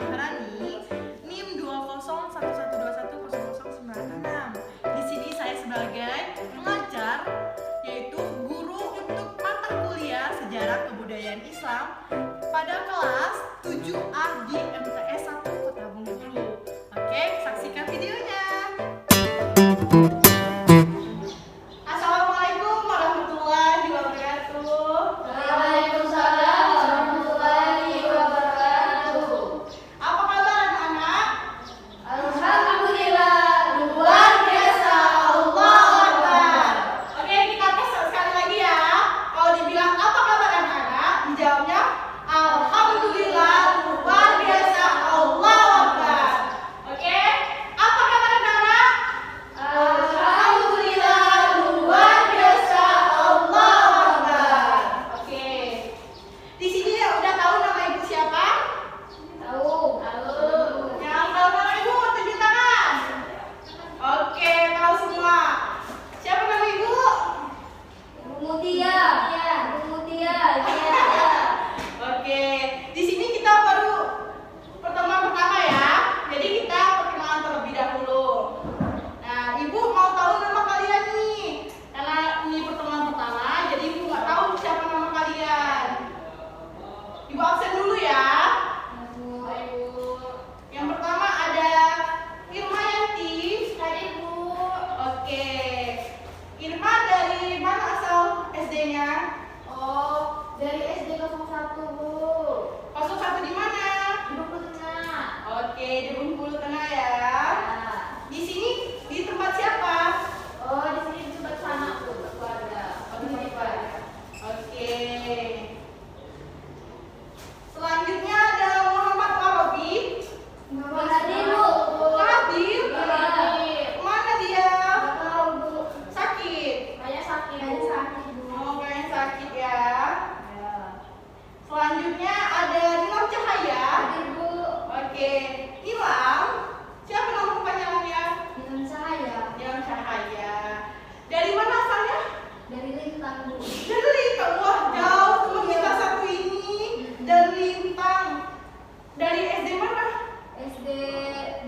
Maharani, NIM 20112100906. Di sini saya sebagai pengajar, yaitu guru untuk mata kuliah Sejarah Kebudayaan Islam pada kelas 7A di MTS 1 Kota Bengkulu. Oke, saksikan videonya. Assalamualaikum warahmatullahi wabarakatuh. Waalaikumsalam warahmatullahi wabarakatuh. Apa kabar anak-anak? Alhamdulillah, luar biasa. Allah Akbar. Oke, kita tes sekali lagi ya. Kalau dibilang apa kabar anak-anak, dijawabnya Alhamdulillah, luar biasa. Allah Akbar. Oke, apa kabar anak-anak? Alhamdulillah, luar biasa. Allah Akbar. Oke. Di sini udah tahu nama ibu siapa? Tahu. Yang tahu nama ibu tunjuk tangan. Oke, tahu semua. Siapa nama ibu? Ibu Mutia. Ibu Mutia. Iya. Oke, di sini kita baru pertemuan pertama ya. Jadi kita perkenalan terlebih dahulu. Nah, ibu mau tahu nama kalian nih. Karena ini pertemuan pertama, jadi ibu nggak tahu siapa nama kalian. Ibu absen dulu ya. Yang pertama ada Irma Yanti. Tadi Bu. Oke, Irma dari mana asal SD-nya? Oh, dari SD 01 Bu. 01 di mana? Ibu Tengah. Oke, di Bengkulu Tengah ya. Ya. Di sini di tempat siapa? Oh, di sini disebut sana Bu, keluarga. Oh, di tempat keluarga. Oke. Selanjutnya ada Muhammad Arabi. Nggak hadir Bu. Hadir. Mana dia? Nggak tahu Bu. Sakit. Kayak sakit Bu. Oh, kayaknya sakit ya. Ya. Selanjutnya ada Nilam Cahaya. Hadir Bu. Oke. Nilam. Siapa nama kepanjangannya? Dengan saya Nilam Cahaya. Dari mana asalnya? dari Lintang Bu. Dari Lintang. Wah, jauh teman kita satu ini. Dari Lintang. Dari SD mana? SD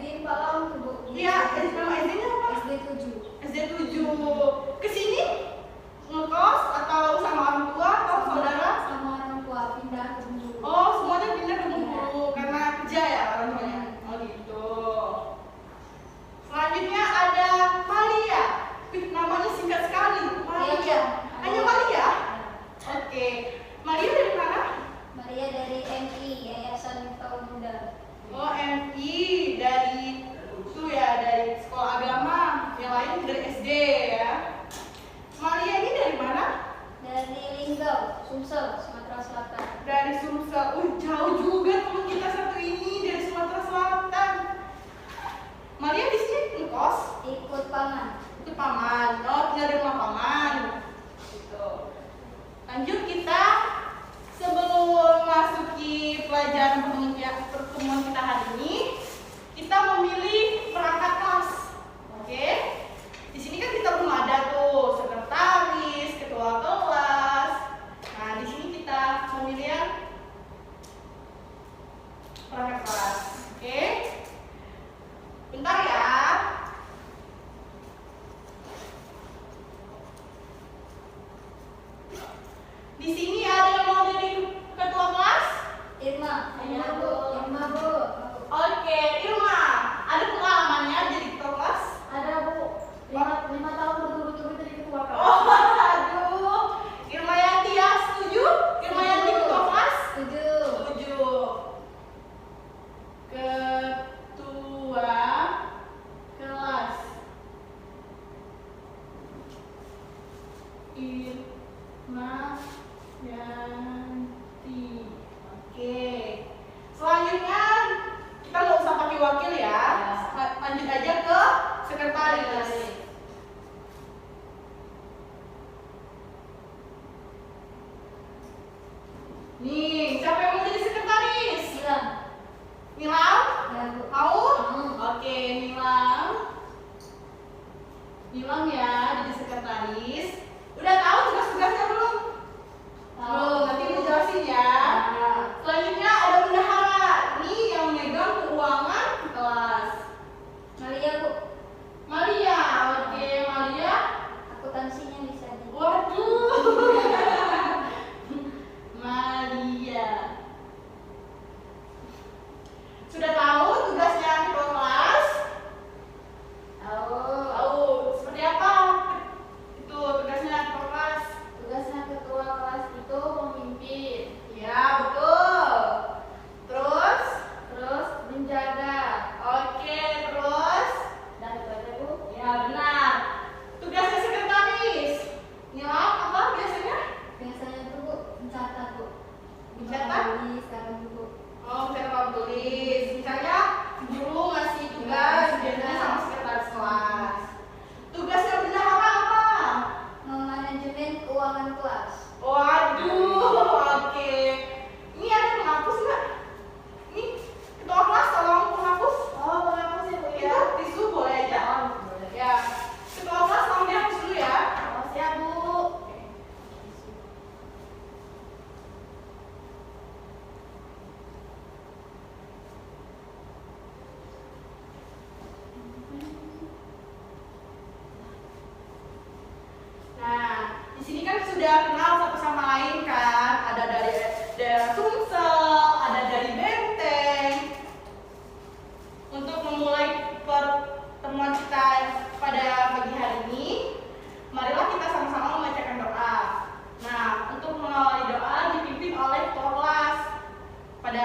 di Palang tuh Bu. Iya, nama SD-nya apa? SD 7. SD 7. Kesini ngekos atau sama orang tua atau saudara? Sama orang tua pindah ke Bengkulu. Oh, semuanya pindah ke Bengkulu karena kerja ya orang tuanya. Oh gitu. Selanjutnya ada Malia. Wih, namanya singkat sekali. Malia. Iya. Hanya Malia? Oke. Malia dari mana? Maria dari MI Yayasan Miftahul Huda. Oh, MI dari itu ya, dari sekolah agama. Yang lain dari SD ya. Malia ini dari mana? Dari Linggau, Sumsel, Sumatera Selatan. Dari Sumsel. Jauh juga teman kita satu ini dari Sumatera Selatan. Maria di sini ngekos? Ikut paman. Itu paman. Oh, tinggal di rumah paman. Gitu. Lanjut kita sebelum masuki pelajaran pertemuan kita hari ini, kita memilih perangkat kelas. Oke? Di sini kan kita belum ada tuh sekretaris, ketua kelas. Nah, di sini kita memilih yang perangkat kelas. Oke? Bentar ya. Di sini ada yang mau jadi ketua kelas? Irma. Iya, Bu. Irma Bu. Oke, Irma. Ada pengalamannya jadi ketua kelas? Ada Bu. 5 tahun berturut-turut jadi ketua kelas. Oh, aduh. Irma Yanti ya, setuju? Irma Yanti ketua kelas? Setuju. Setuju. Ketua kelas. Irma Yanti. Oke. Selanjutnya kita nggak usah pakai wakil ya. Lanjut aja ke sekretaris. Nih, siapa yang mau jadi sekretaris? Silang. Nilam? Ya Bu. Mau? Mau. Oke, Nilam. Nilam ya, jadi sekretaris. Udah tahu tugas-tugasnya belum? Tahu. Belum, nanti ibu jelasin ya. Ya. Selanjutnya ada bendahara. Ini yang megang namanya Lisa. Waduh. Maria. Sudah tahu tugasnya ketua kelas? Tahu. Tahu. Seperti apa? Itu tugasnya ketua kelas. Tugasnya ketua kelas itu memimpin, Ya, betul. Terus? terus menjaga. Oke, terus? Dan itu aja Bu. Ya, benar. Tugasnya sekretaris. Nyelap apa biasanya? Biasanya itu Bu mencatat Bu. Mencatat? Tulis sekarang Bu. Oh, saya mau tulis. Misalnya guru ngasih tugas, biasanya sama sekretaris kelas. Tugasnya bendahara apa? Manajemen keuangan kelas. Waduh, oke. Ini ada penghapus nggak? Ini ketua kelas tolong penghapus. Oh, penghapus ya Bu ya. Itu tisu boleh aja. Oh, boleh. Ya, ketua kelas tolong dihapus dulu ya. Oh, siap Bu. Nah, di sini kan sudah kenal satu sama lain kan? Ada dari daerah Sumsel, ada dari Benteng. Untuk memulai pertemuan kita pada pagi hari ini, marilah kita sama-sama membacakan doa. Nah, untuk mengawali doa dipimpin oleh ketua kelas. Pada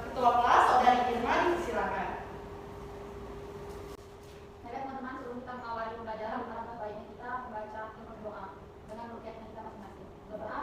ketua kelas, Saudari Irma, silakan. Baik teman-teman, sebelum kita mengawali pembelajaran, alangkah baiknya kita membaca firman doa dengan rukyatnya kita masing-masing. Berdoa,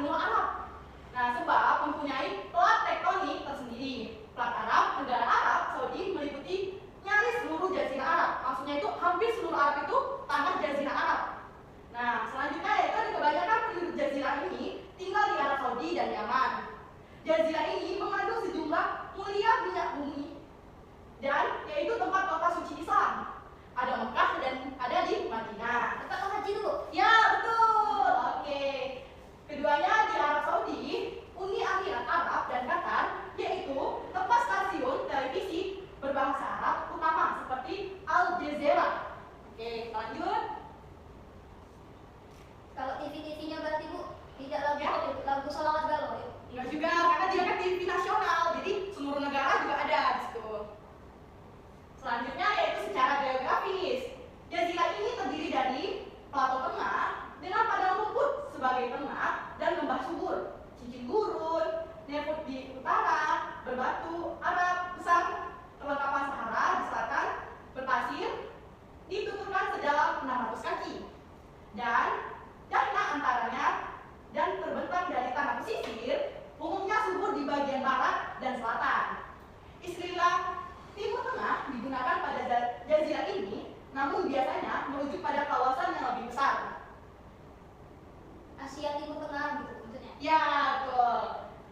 benua Arab. Nah, sebab mempunyai plat tektonik tersendiri. Plat Arab, negara Arab Saudi meliputi nyaris seluruh jazirah Arab. Maksudnya itu hampir seluruh Arab itu tanah jazirah Arab. Nah, selanjutnya yaitu ada kebanyakan penduduk jazirah ini tinggal di Arab Saudi dan Yaman. Jazirah ini mengandung sejumlah mulia minyak bumi dan yaitu tempat kota suci Islam. Ada Mekah dan ada di Madinah. Tempat haji itu, Bu? Ya, betul. Oke. Keduanya di Arab Saudi, Uni Emirat Arab dan Qatar, yaitu tempat stasiun televisi berbahasa Arab utama seperti Al Jazeera. Oke, lanjut. Kalau TV-TV-nya berarti, Bu, tidak lagu Ya. lagu sholawat galau ya? Enggak juga, karena dia kan TV nasional, jadi seluruh negara juga ada di situ. Selanjutnya yaitu secara geografis. Jazirah ini terdiri dari plato tengah dengan padang rumput sebagai tengah dan lembah subur, cincin gurun, Neftut di utara, berbatu Arab besar, perlengkapan Sahara di selatan, berpasir, dituturkan sedalam 600 kaki, dan dahna antaranya dan terbentang dari tanah pesisir, umumnya subur di bagian barat dan selatan. Istilah Timur Tengah digunakan pada jazirah ini, namun biasanya merujuk pada kawasan yang lebih besar. Asia Timur Tengah gitu maksudnya. Ya, betul.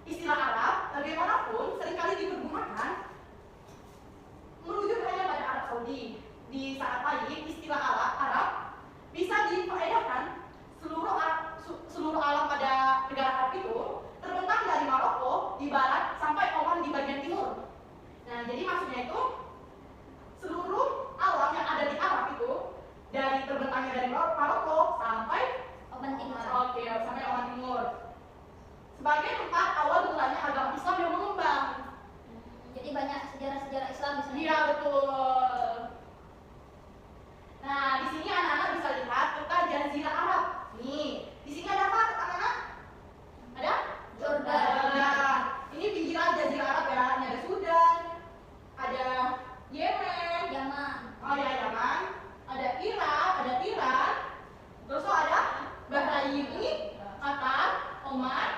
Istilah Arab bagaimanapun seringkali dipergunakan merujuk hanya pada Arab Saudi. Di saat lain, istilah Arab bisa difaedahkan seluruh alam pada negara Arab itu terbentang dari Maroko di barat sampai Oman di bagian timur. Nah, jadi maksudnya itu seluruh alam yang ada di Arab itu dari terbentangnya dari Maroko sampai Oman Timur. Oke, sampai Oman Timur. Sebagai tempat awal mulanya agama Islam yang mengembang. Jadi banyak sejarah-sejarah Islam di sana. Iya, betul. Nah, di sini anak-anak bisa lihat peta Jazirah Arab. Nih, di sini ada apa, anak-anak? Ada? Jordan. Ini pinggiran Jazirah Arab ya. Ini ada Sudan, ada Yemen, Yaman. oh ya Yaman, ada Irak, ada Iran, terus ada Bahrain, ini Qatar, Oman,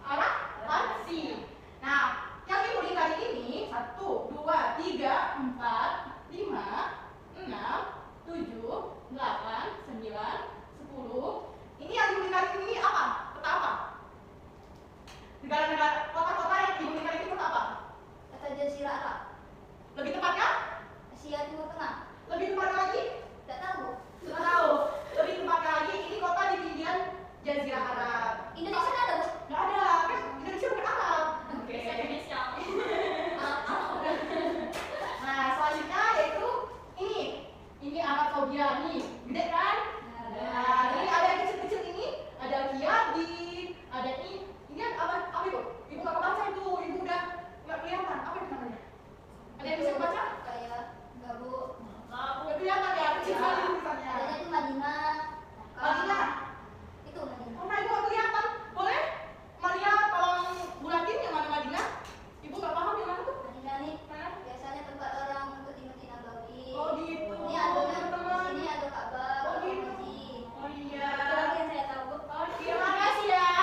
Arab, Parsi. Nah, yang dimulai kali ini 1, 2, 3, 4, 5, 6, 7, 8, 9, 10. Ini yang dimulai kali ini apa? Peta apa? Negara-negara, kota-kota yang dimulai kali ini peta apa? Kata Jazirah Arab. Lebih tepatnya? Asia Timur Tengah. Lebih tepatnya lagi? Tidak tahu. Sudah tahu. Lebih tepatnya lagi, ini kota di pinggiran Jazirah Arab. Indonesia nggak ada, Bu? Nggak ada, kan Indonesia bukan Arab. Oke. Indonesia. Nah, selanjutnya yaitu ini Arab Saudi nih, gede kan? Nah, ini ada yang kecil-kecil ini, ada Riyadi, ada ini apa itu? Ibu nggak kebaca itu, ibu udah nggak kelihatan. Apa itu namanya? Ada yang bisa baca? Kayak nggak, Bu. Nggak kelihatan ya, kecil sekali tulisannya. Adanya itu Madinah. Madinah. Itu Madinah. Oh, nah ibu nggak kelihatan. Boleh? Maria tolong bulatin yang mana Madinah? Ibu nggak paham yang mana tuh? Madinah nih biasanya tempat orang untuk di Masjid Nabawi. Oh gitu. Ini adanya teman-teman. di sini ada Ka'bah. Oh gitu. Masjid. Oh iya. Itu lagi yang saya tahu, Bu. Oke, makasih ya.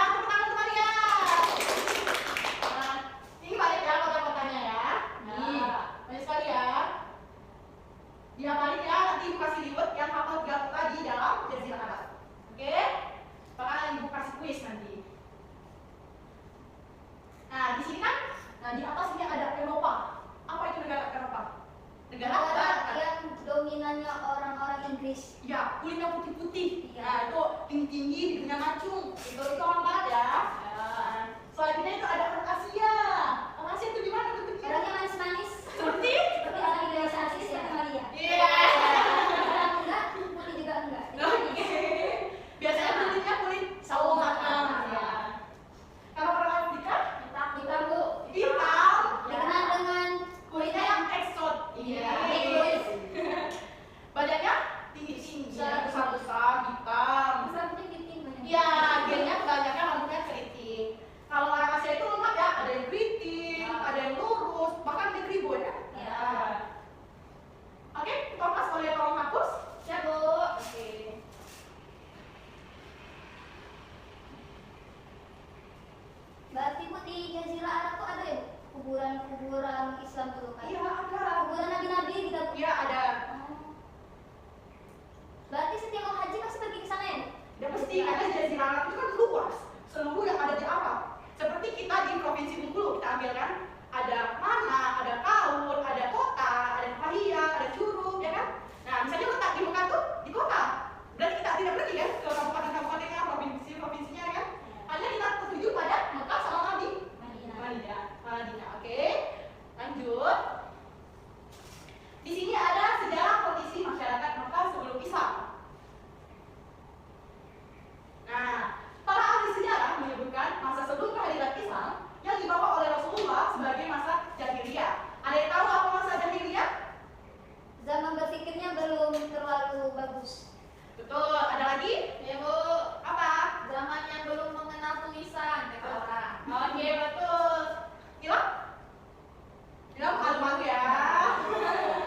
di Jazirah Arab tuh ada ya kuburan Islam dulu kan? Iya ada. Kuburan nabi-nabi gitu. Iya ada. Oh. Berarti setiap mau haji pasti pergi ke sana ya? Dan mesti karena Jazirah Arab itu kan luas, seluruh yang ada di Arab. Seperti kita di Provinsi Bengkulu, kita ambil kan, ada Mana, ada Kaur, ada kota, ada Pahia, ada Curug, ya kan? Nah, misalnya letak di Mekah tuh di kota, berarti kita tidak pergi kan ke kabupaten-kabupatennya, provinsi-provinsinya kan? Hanya kita tertuju pada Mekah sama Madinah. Oke, lanjut. Di sini ada sejarah kondisi masyarakat Mekah sebelum Islam. Nah, para ahli sejarah menyebutkan masa sebelum kehadiran Islam yang dibawa oleh Rasulullah sebagai masa jahiliyah. Ada yang tahu apa masa jahiliyah? Zaman berpikirnya belum terlalu bagus. Betul. Ada lagi? Ya Bu. Apa? Zaman yang belum mengenal tulisan kata orang. Oke, betul. Ilham? Ilham malu-malu ya.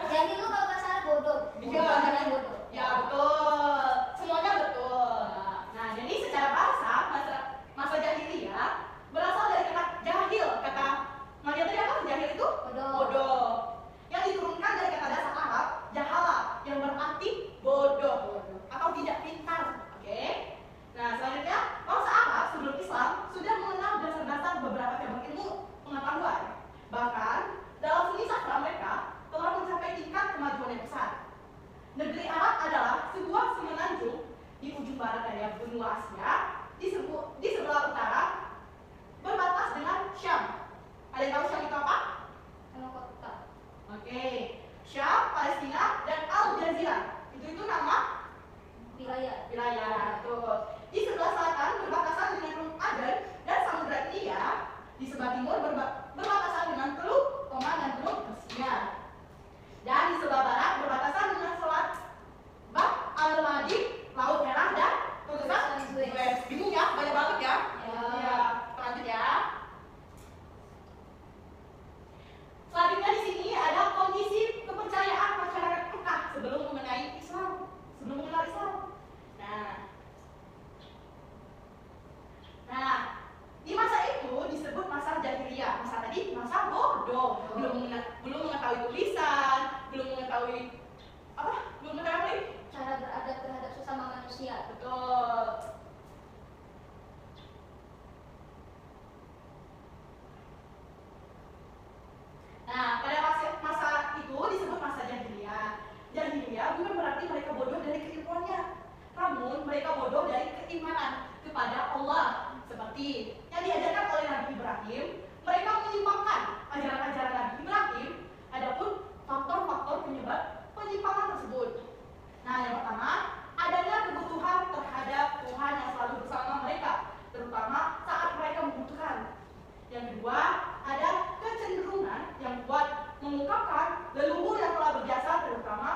Jadi lu kalau bahasa Arab bodoh. Iya, Bukan bodoh. ya betul. Semuanya betul. Nah, jadi secara bahasa masa jahiliyah berasal dari kata jahil. Kata Maria tadi apa? Jahil itu bodoh. Yang diturunkan dari kata dasar Arab jahala yang berarti bodoh atau tidak pintar. Oke. Nah, selanjutnya bangsa Arab sebelum Islam sudah mengenal dasar-dasar beberapa cabang ilmu pengetahuan. Bahkan dalam seni sastra mereka telah mencapai tingkat kemajuan yang besar. Negeri Arab adalah sebuah semenanjung di ujung barat daya benua Asia, di sebelah utara berbatas dengan Syam. Ada yang tahu Syam itu apa? Sama kota. Oke, Syam, Palestina, dan Al Jazirah. Itu nama wilayah. Tuh. Di sebelah selatan berbatasan dengan Rum Aden dan Samudra India. Di sebelah timur berbatasan dengan Teluk Oman dan Teluk Persia. Dan di sebelah barat berbatasan dengan Selat Bab al-Madib, Laut Merah dan Tulisan Suez. Bingung ya? Banyak banget ya? Ya. Lanjut ya. Selanjutnya di sini ada kondisi kepercayaan masyarakat Mekah sebelum mengenal Islam. Nah, di masa itu disebut masa jahiliyah. Masa tadi masa bodoh, belum mengetahui tulisan, belum mengetahui Cara beradab terhadap sesama manusia. betul. Nah, pada masa itu disebut masa jahiliyah. Jahiliyah bukan berarti mereka bodoh dari keilmuannya, namun mereka bodoh dari keimanan kepada Allah. Seperti yang diajarkan oleh Nabi Ibrahim, mereka menyimpangkan ajaran-ajaran Nabi Ibrahim. Adapun faktor-faktor penyebab penyimpangan tersebut. Nah, yang pertama, adanya kebutuhan terhadap Tuhan yang selalu bersama mereka, terutama saat mereka membutuhkan. Yang kedua, ada kecenderungan yang kuat mengungkapkan leluhur yang telah berjasa, terutama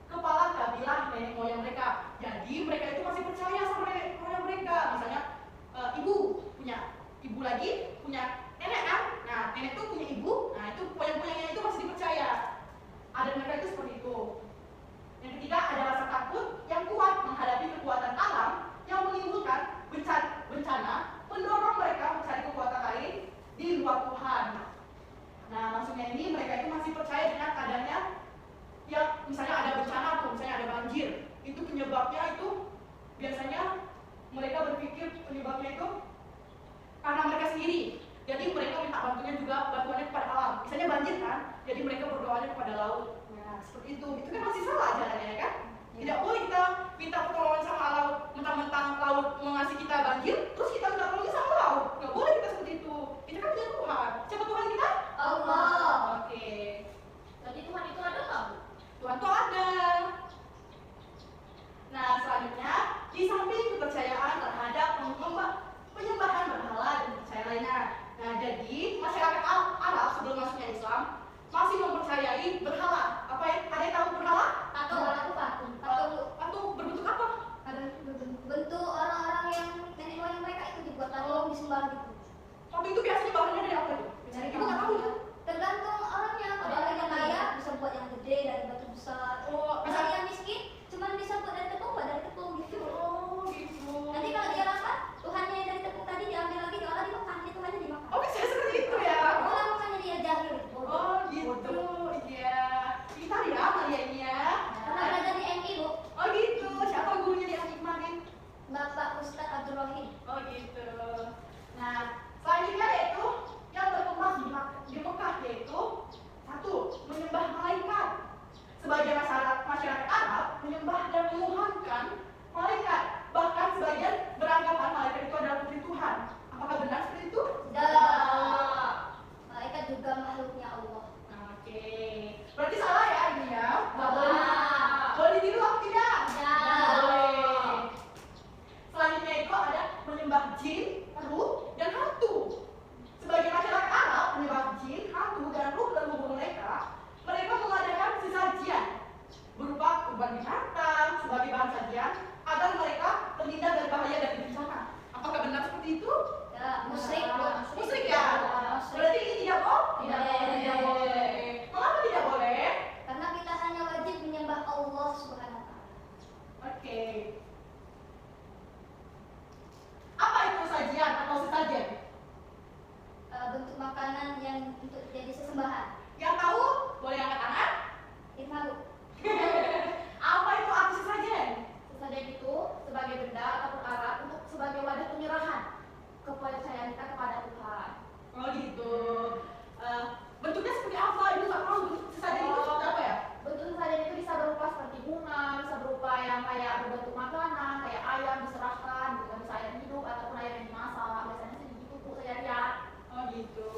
kepala kabilah nenek moyang mereka. Jadi mereka itu masih percaya sama nenek moyang mereka. Misalnya ibu punya ibu lagi punya nenek kan? Nah, nenek itu punya ibu. Nah, itu moyang-moyangnya itu masih dipercaya. Ada mereka itu seperti itu. Yang ketiga, ada rasa takut yang kuat menghadapi kekuatan alam yang menimbulkan bencana mendorong mereka mencari kekuatan lain di luar Tuhan. Nah, maksudnya ini mereka itu masih percaya dengan adanya yang misalnya ada bencana atau misalnya ada banjir. Itu penyebabnya itu biasanya mereka berpikir penyebabnya itu karena mereka sendiri. Jadi mereka minta bantuannya kepada alam. Misalnya banjir kan, jadi mereka berdoanya kepada laut. Nah, seperti itu. Itu kan masih salah jalannya ya kan? Tidak boleh kita minta pertolongan sama laut, mentang-mentang laut mengasih kita banjir, terus kita minta tolongnya sama laut. Nggak boleh kita seperti itu. Kita kan punya Tuhan. Siapa Tuhan kita? Allah. Oke. Jadi Tuhan itu ada nggak, Bu? Tuhan tuh ada. Nah, selanjutnya di samping kepercayaan terhadap penyembahan berhala dan percaya lainnya. Nah, jadi masyarakat Arab sebelum masuknya Islam masih mempercayai berhala. Apa ya? Ada yang tahu berhala? Patung berbentuk apa? Ada bentuk orang-orang yang nenek moyang mereka itu dibuat patung disembah gitu. Patung itu biasanya bahannya dari apa itu? Biasanya kita nggak tahu ya. Tergantung orangnya. Kalau orang yang kaya bisa buat yang gede dari batu besar. Oh, Kalau yang miskin cuma bisa buat dari tepung, buat dari tepung gitu. Oh, gitu. Nanti kalau dia lapar, Tuhannya yang dari tepung tadi diambil lagi diolah dimakan, Tuhannya dimakan. Oh, bisa Nah, selanjutnya yaitu yang berkembang di Mekah yaitu satu, menyembah malaikat. Sebagian masyarakat Arab menyembah dan menuhankan malaikat. Bahkan sebagian beranggapan malaikat itu adalah putri Tuhan. Apakah benar seperti itu? Tidak. Malaikat juga makhluknya Allah. Oke. Berarti salah ya ini ya? Nggak boleh. Salah. Boleh ditiru atau tidak? Tidak. Nggak boleh. Selanjutnya itu ada menyembah jin, ruh, dan hantu. Sebagai masyarakat Arab menyembah jin, hantu, dan ruh leluhur mereka mengadakan sesajian berupa kurban binatang sebagai bahan sajian agar mereka terhindar dari bahaya dan bencana. Apakah benar seperti itu? Ya, musyrik. Musyrik ya? Berarti ini tidak boleh? Tidak boleh. Tidak boleh. Mengapa tidak boleh? Karena kita hanya wajib menyembah Allah Subhanahu wa taala. Oke. Apa itu sajian atau sesajen? Bentuk makanan yang untuk jadi sesembahan. Yang tahu boleh angkat tangan? Tahu. Apa itu arti sesajen? Sesajen itu sebagai benda ataupun alat untuk sebagai wadah penyerahan kepercayaan kita kepada Tuhan. Oh gitu. Bentuknya seperti apa? Ibu nggak tahu sesajen itu seperti apa ya? Bentuk sesajen itu bisa berupa seperti bunga, bisa berupa yang kayak berbentuk makanan, kayak ayam diserahkan, gitu kan, bisa ayam hidup ataupun ayam yang dimasak. Biasanya sih gitu Bu saya lihat. Oh gitu.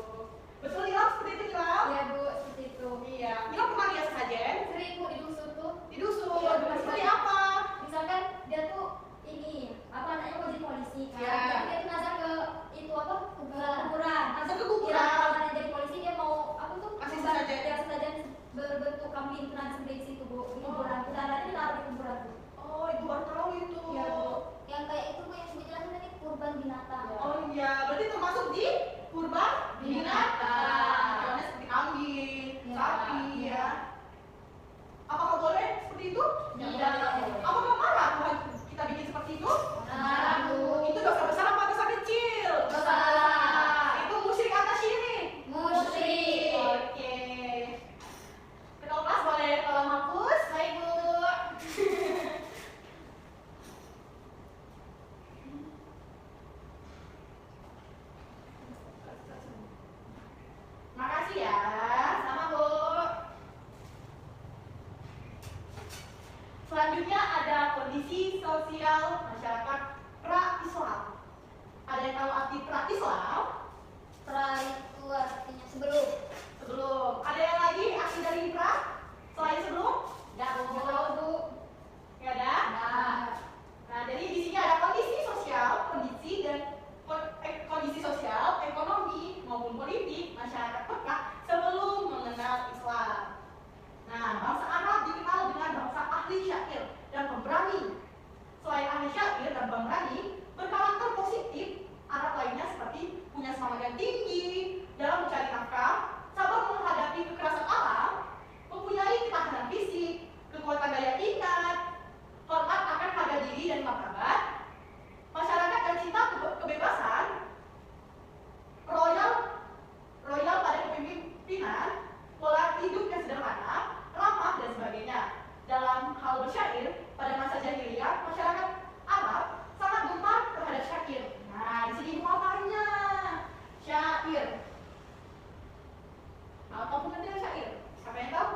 Betul Ilham seperti itu Ilham? Iya Bu, seperti itu. Iya. Ilham pernah lihat sesajen? Sering Bu di dusun tuh. Di dusun. Iya, Seperti apa? Misalkan dia tuh ini apa anaknya mau jadi polisi kan, Iya. tapi dia tuh nazar ke itu apa kuburan. Nazar ke Iya, kuburan. kalau anaknya jadi polisi dia mau apa tuh Kasih kuburan, sesajen. ya sesajen berbentuk kambing tuh nanti seperti situ Bu, di kuburan. Kuburan ditaruh di kuburan tuh. Oh, ibu baru tahu itu. Iya Bu. Yang kayak itu Bu yang dijelasin tadi kurban binatang. Iya. Oh iya, berarti termasuk di kurban binatang. Contohnya seperti kambing, Iya. sapi Iya. ya. Apakah boleh seperti itu? Tidak boleh. Apakah marah Tuhan kita bikin seperti itu? Marah, Bu. Itu dosa besar apa dosa kecil? Dosa besar. Itu musyrik atau syirik? Musyrik. Oke. Ketua kelas boleh tolong hapus? Baik Bu. Makasih ya. Sama Bu. Selanjutnya ada kondisi sosial masyarakat pra-Islam. Ada yang tahu arti pra-Islam? Pra itu artinya sebelum. Sebelum. Ada yang lagi arti dari pra? Selain sebelum? Enggak Bu. Ya ada? Nah, jadi di sini ada kondisi sosial, kondisi sosial, ekonomi maupun politik masyarakat Mekah sebelum mengenal Islam. Nah, bangsa Arab dikenal dengan bangsa ahli syair dan pemberani. Selain ahli syair dan pemberani, berkarakter positif, Arab lainnya seperti punya semangat yang tinggi dalam mencari nafkah, sabar menghadapi kekerasan alam, mempunyai ketahanan fisik, kekuatan daya ingat, hormat akan harga diri dan martabat, masyarakat dan cinta kebebasan, royal pada kepemimpinan, pola hidup yang sederhana, ramah dan sebagainya. Dalam hal bersyair, pada masa jahiliyah, masyarakat Arab sangat gemar terhadap syair. Nah, di sini muatannya syair. Tahu pengertian syair? Siapa yang tahu?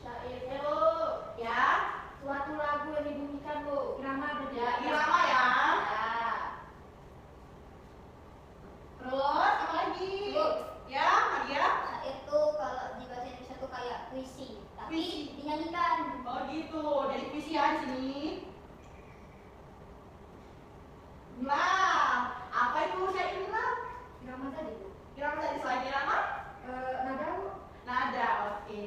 Syair Bu. Ya, Suatu lagu yang dibunyikan Bu. Irama dan ya, irama ya. Ya. Terus apa lagi? Bu. Ya, Nadia. Syair itu kalau di bahasa Indonesia tuh kayak puisi, tapi Puisi. dinyanyikan. Oh gitu, jadi puisi ya di sini. Nah, apa itu syair lah? Irama tadi Bu. Irama tadi selain irama? Nada Bu. Nada, oke.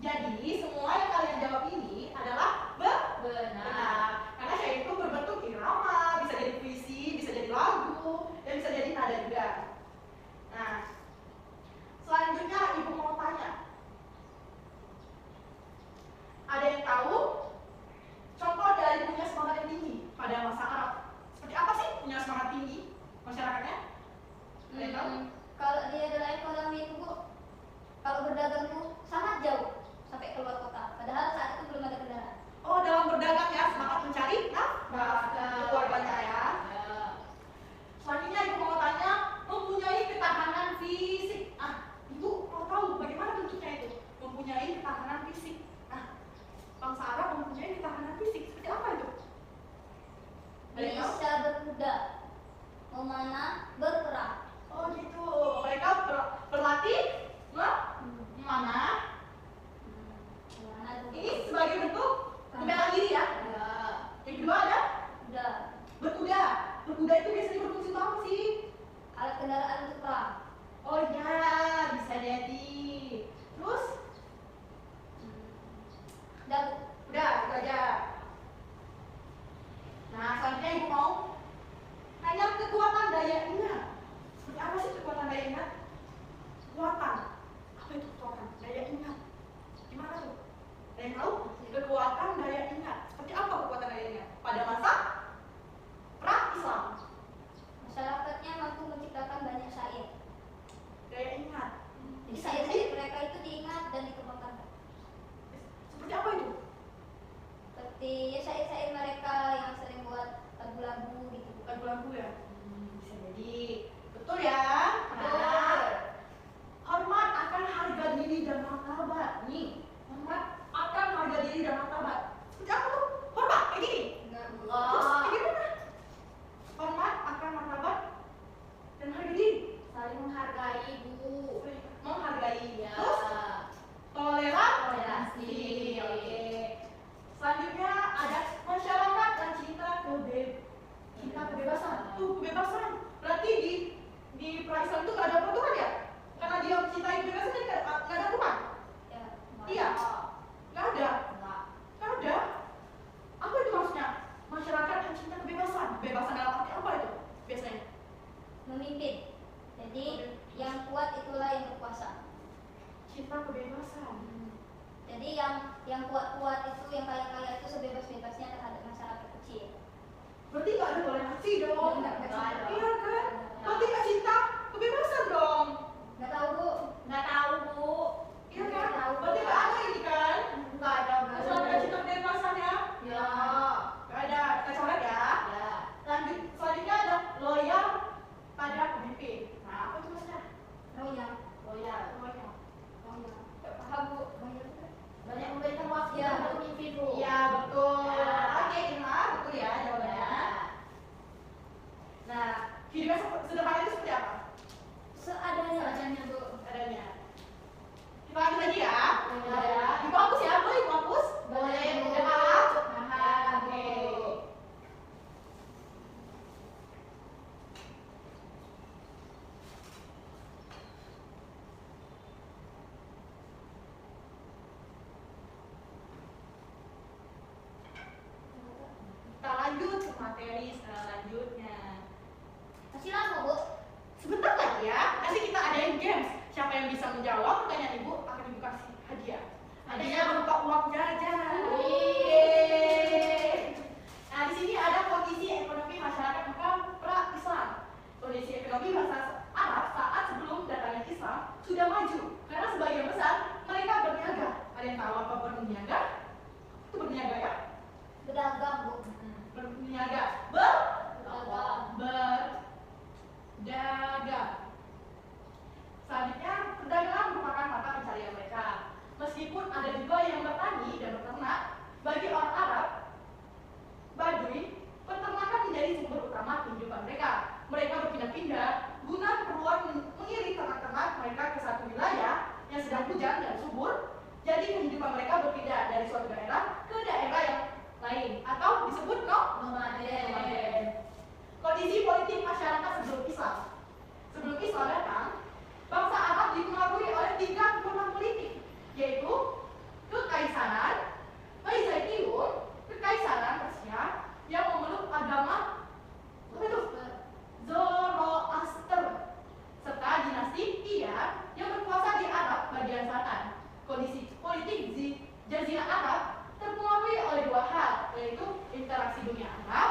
Jadi semua yang kalian jawab ini adalah benar. Karena syair itu berbentuk irama, bisa jadi puisi, bisa jadi lagu, dan bisa jadi nada juga. Nah, selanjutnya ibu mau tanya. Ada yang tahu contoh dari punya semangat yang tinggi pada masa Arab? Seperti apa sih punya semangat tinggi masyarakatnya? Ada yang tahu? Kalau dia adalah ekonomi itu Bu, kalau berdagang tuh sangat jauh sampai keluar kota. Padahal saat itu belum ada kendaraan. Oh, dalam berdagang ya, semangat mencari nafkah Nafkah. keluarganya ya. berkuda, memanah, berperang. Oh gitu. Mereka berlatih memanah. Memanah, Ini sebagai bentuk pembelaan diri ya. Yang kedua ada kuda, berkuda. Berkuda itu biasanya berfungsi untuk apa sih? alat kendaraan untuk perang. Oh ya, bisa jadi. Terus? Dagu, Udah, itu aja. Nah, selanjutnya ibu mau nanya kekuatan daya ingat. Seperti apa sih kekuatan daya ingat? Kekuatan. Apa itu kekuatan daya ingat? Gimana tuh? Ada yang tahu? Kekuatan daya ingat. Seperti apa kekuatan daya ingat? Pada masa pra-Islam. masyarakatnya mampu menciptakan banyak syair. Daya ingat. Jadi syair-syair mereka itu diingat dan dikembangkan. Seperti apa itu? Seperti ya syair-syair mereka yang sering buat lagu-lagu gitu. Lagu-lagu ya? Bisa jadi. Betul ya? Betul. Nah, hormat akan harga diri dan martabat. Nih, hormat akan harga diri dan martabat. Seperti apa tuh? Hormat kayak gini. Terus kayak gimana? Hormat akan martabat dan harga diri. Saling menghargai, Bu. Menghargai. Ya. Terus toleransi. Oke. Selanjutnya ada masyarakat dan cinta kebebasan. Tuh kebebasan. Berarti di pra-Islam itu nggak ada peraturan ya? Karena dia mencintai kebebasan jadi nggak ada aturan. Ya. Iya. Nggak ada. Enggak. Nggak ada. Apa itu maksudnya? Masyarakat dan cinta kebebasan. Kebebasan dalam arti apa itu biasanya? Memimpin. Jadi yang kuat itulah yang berkuasa. Cinta kebebasan. Jadi yang kuat-kuat itu, yang kaya-kaya itu sebebas-bebasnya terhadap masyarakat kecil. Berarti nggak ada toleransi dong. Nggak ada. Iya kan? Berarti nggak cinta kebebasan dong. Nggak tahu Bu? Nggak tahu, Bu. Iya kan? Nggak tahu. Berarti nggak ada ini kan? Nggak ada, Bu. Masyarakat cinta kebebasan ya? Ya. Nggak ada. Kita coret ya. Ya. Lanjut. Selanjutnya ada loyal pada pemimpin. Nah, apa itu maksudnya? Royal. Loyal. Loyal. Royal. Nggak paham Bu? Royal itu kan? Banyak memberikan waktu Ya. untuk pemimpin, Bu. Iya betul. Ya. Oke, Irma, betul ya jawabannya. Ya. Nah, kehidupan sederhana itu seperti apa? Seadanya. Seadanya, Bu. Adanya. Kita lanjut lagi ya. Ya. Ibu hapus ya, boleh ibu hapus? Boleh, Bu. Ya, Pak. Mahal, Bu. Oke. Kita lanjut ke materi selanjutnya. Masih lama Bu? Sebentar lagi ya, nanti kita adain games. Siapa yang bisa menjawab pertanyaan ibu akan ibu kasih hadiah. Hadiahnya berupa uang jajan. Yeay. Nah di sini ada kondisi ekonomi masyarakat Mekah pra-Islam. Kondisi ekonomi masyarakat Arab saat sebelum datangnya Islam sudah maju karena sebagian besar mereka berniaga. Ada yang tahu apa berniaga? Itu berniaga ya? Berdagang Bu. Berniaga. Berdagang. Berdagang. Selanjutnya, perdagangan merupakan mata pencarian mereka. Meskipun ada juga yang bertani dan beternak, bagi orang Arab, Badui, peternakan menjadi sumber utama kehidupan mereka. Mereka berpindah-pindah guna keperluan mengiring ternak-ternak mereka ke satu wilayah yang sedang hujan dan subur. Jadi kehidupan mereka berpindah dari suatu daerah ke daerah yang lain atau disebut nomaden. Kondisi politik masyarakat sebelum Islam. Sebelum Islam datang, bangsa Arab dipengaruhi oleh 3 kekuatan politik, yaitu Kekaisaran Byzantium, Kekaisaran Persia yang memeluk agama apa itu? Zoroaster, serta dinasti Iya yang berkuasa di Arab bagian selatan. Kondisi politik di Jazirah Arab terpengaruhi oleh 2 hal, yaitu interaksi dunia Arab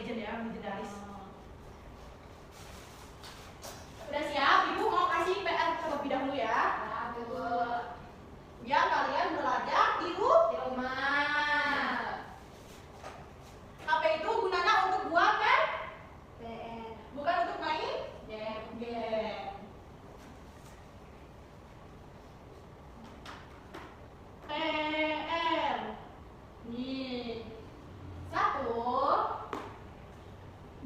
legend ya, legendaris. Udah siap? Ibu mau kasih PR terlebih dahulu ya. Nah, betul. Ya, kalian belajar di Di rumah. HP itu gunanya untuk buat kan? PR. Bukan untuk main Game. game. PR. Nih. 1.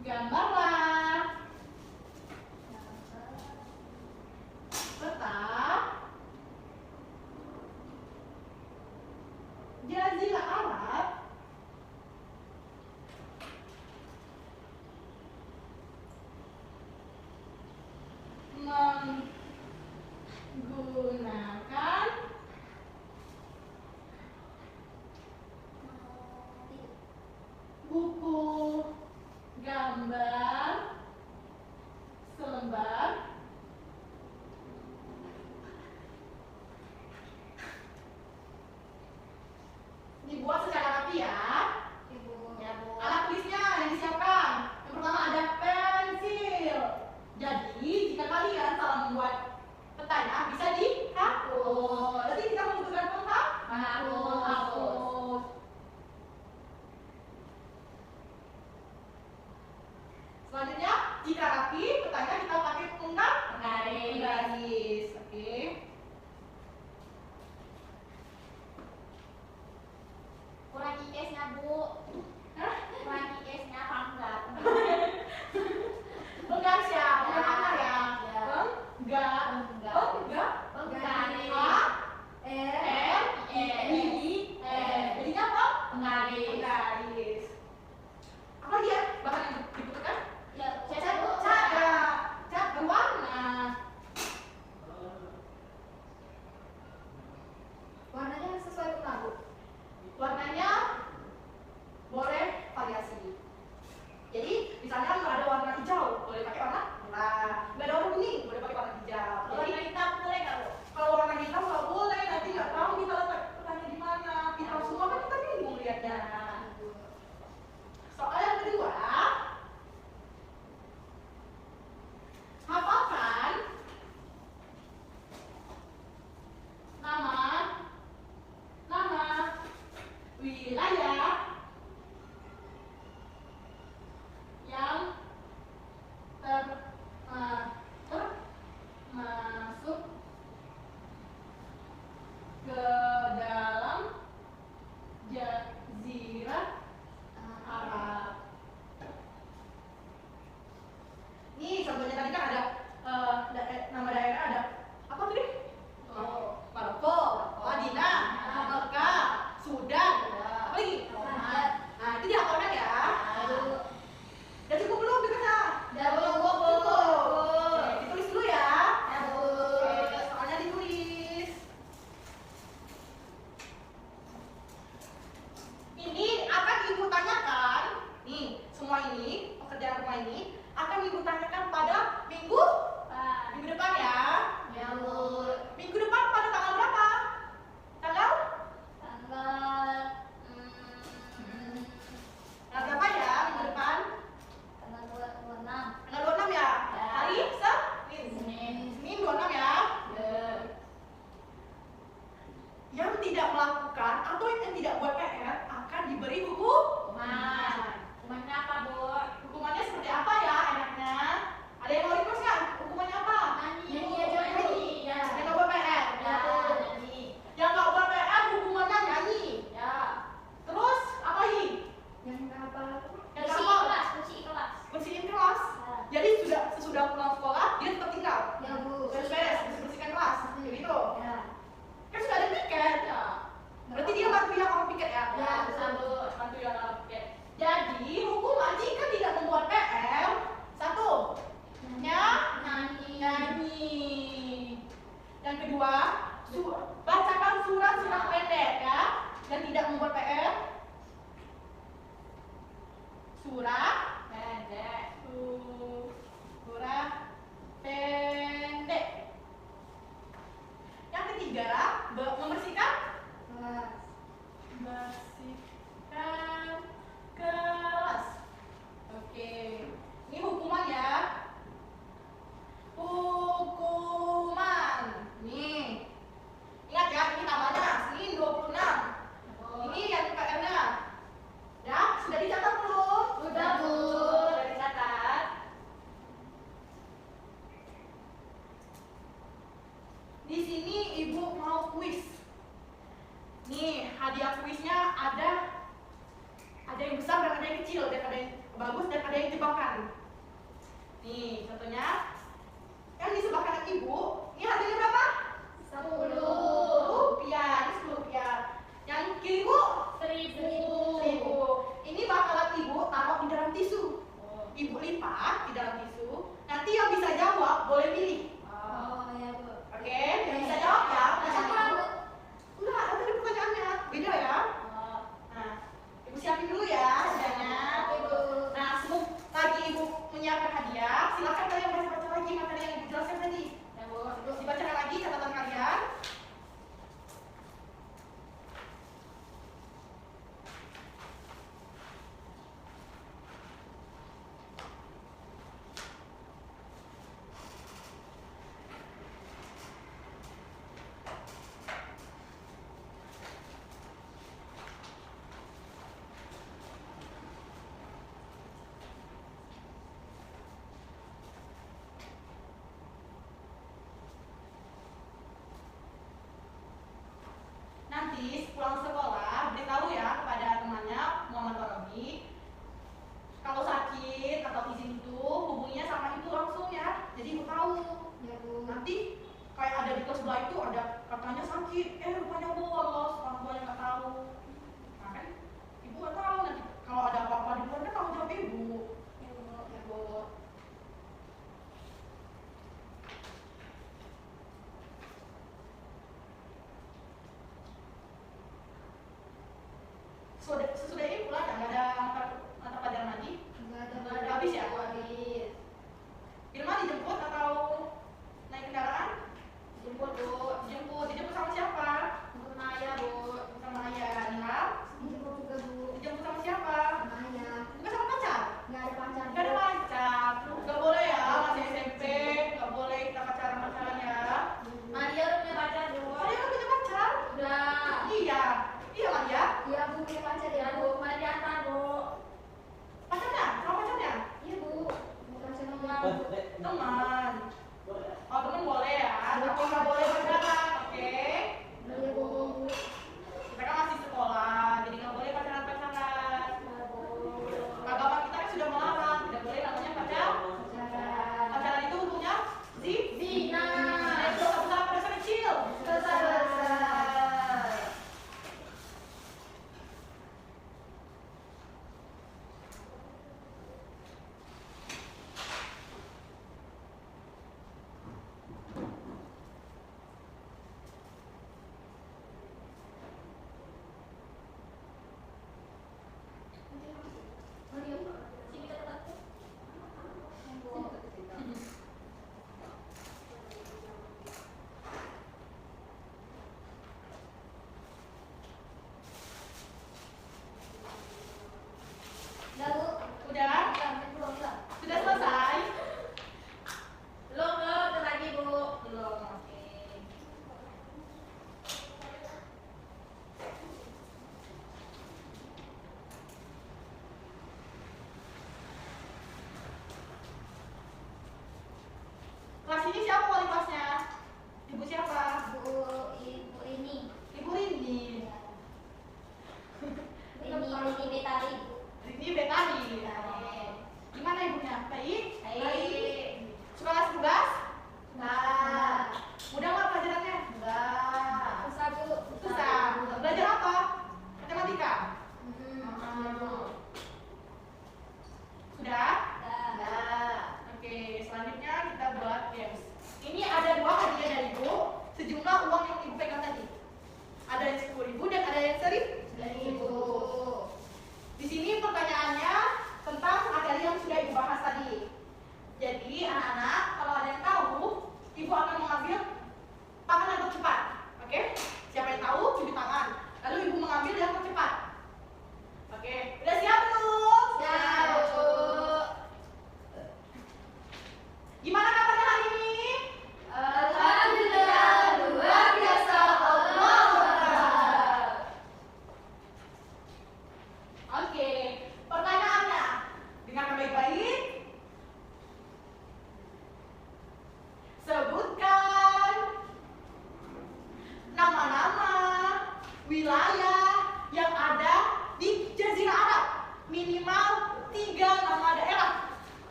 Gambarlah peta Jazirah Arab menggunakan buku gambar selembar dibuat secara rapi ya. Ibu. Ya, Bu. Alat tulisnya yang disiapkan. Yang pertama ada pensil. Jadi jika kalian salah membuat petanya bisa dihapus. Jadi kita membutuhkan penghapus. Selanjutnya jika rapi petanya kita pakai penggaris. Oke. Kurangi S-nya, Bu. Hah? Kurangi S-nya panggat. Penggaris ya, penggaris ya. Ya. Penggaris. Penggaris. Jadinya apa? Penggaris. Penggaris. Apa lagi ya? Bahan yang dibutuhkan? Ya, Cat Bu. cat berwarna. Warnanya sesuai warna, Bu. Warnanya boleh variasi. Jadi misalnya kalau ada warna hijau, boleh pakai warna merah. Nggak ada warna kuning, boleh pakai warna hijau. Warna Jadi hitam boleh nggak, Bu? kalau warna hitam nggak boleh, nanti nggak tahu kita letak petanya di mana. Kita semua kan kita bingung lihatnya. Soal yang kedua, hafalkan nama wilayah yang termasuk ke dalam Jazirah Arab. Nih contohnya tadi kan ada nama daerah ada apa tadi? Maroko, Madinah, Mekah, Sudan, apa lagi? Nah itu dihafalkan ya. Udah cukup belum dikasih? Udah cukup. Ditulis dulu ya. Ya, Bu. Oke, soalnya ditulis. Ini akan ibu tanyakan. Nih, semua ini pekerjaan rumah ini akan ibu tanyakan pada minggu depan ya. Ya, Bu. Minggu depan pada tanggal berapa? Tanggal berapa ya minggu depan? Tanggal 26. Tanggal 26 ya? Ya. Hari Senin. Senin 26 ya? Yang tidak melakukan atau yang tidak buat PR akan diberi Hukuman. Hukumannya apa, Bu? Hukumannya seperti apa ya enaknya? Ada yang mau request nggak? Hukumannya apa? Nyanyi. Nih, contohnya yang di sebelah kanan ibu, ini harganya berapa? 10. Rupiah, ini 10 rupiah. Yang kiri bu, 1000. Ini bakalan ibu taruh di dalam tisu. Ibu lipat di dalam tisu. Nanti yang bisa jawab boleh milih. Oh ya Bu. Oke, yang bisa jawab ya. Enggak, ada tadi pertanyaannya. Beda ya. Nah, ibu siapin dulu ya hadiahnya. Nah, sebelum lagi ibu menyiapkan hadiah, silakan kalian baca-baca lagi materi yang ibu jelaskan tadi. Ya Bu. Dibacakan lagi catatan kalian.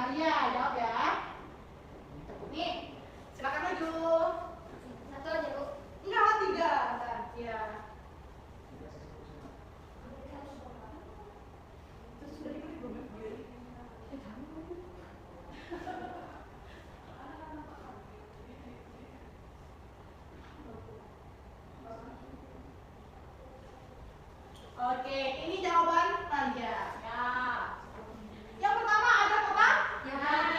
Maria, jawab ya. Nih, silakan maju. Satu aja Bu. Enggak, tiga. Iya. Terus sudah diklik belum ya video ini? Oke, ini jawaban Maria. Ya. Yang pertama ada kota? Ya.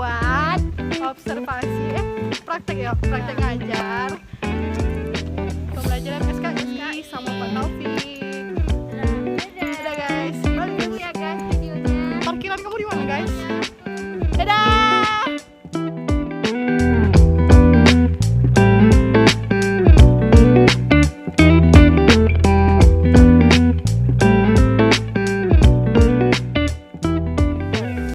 buat observasi praktek ngajar pembelajaran SKI sama Pak Taufik.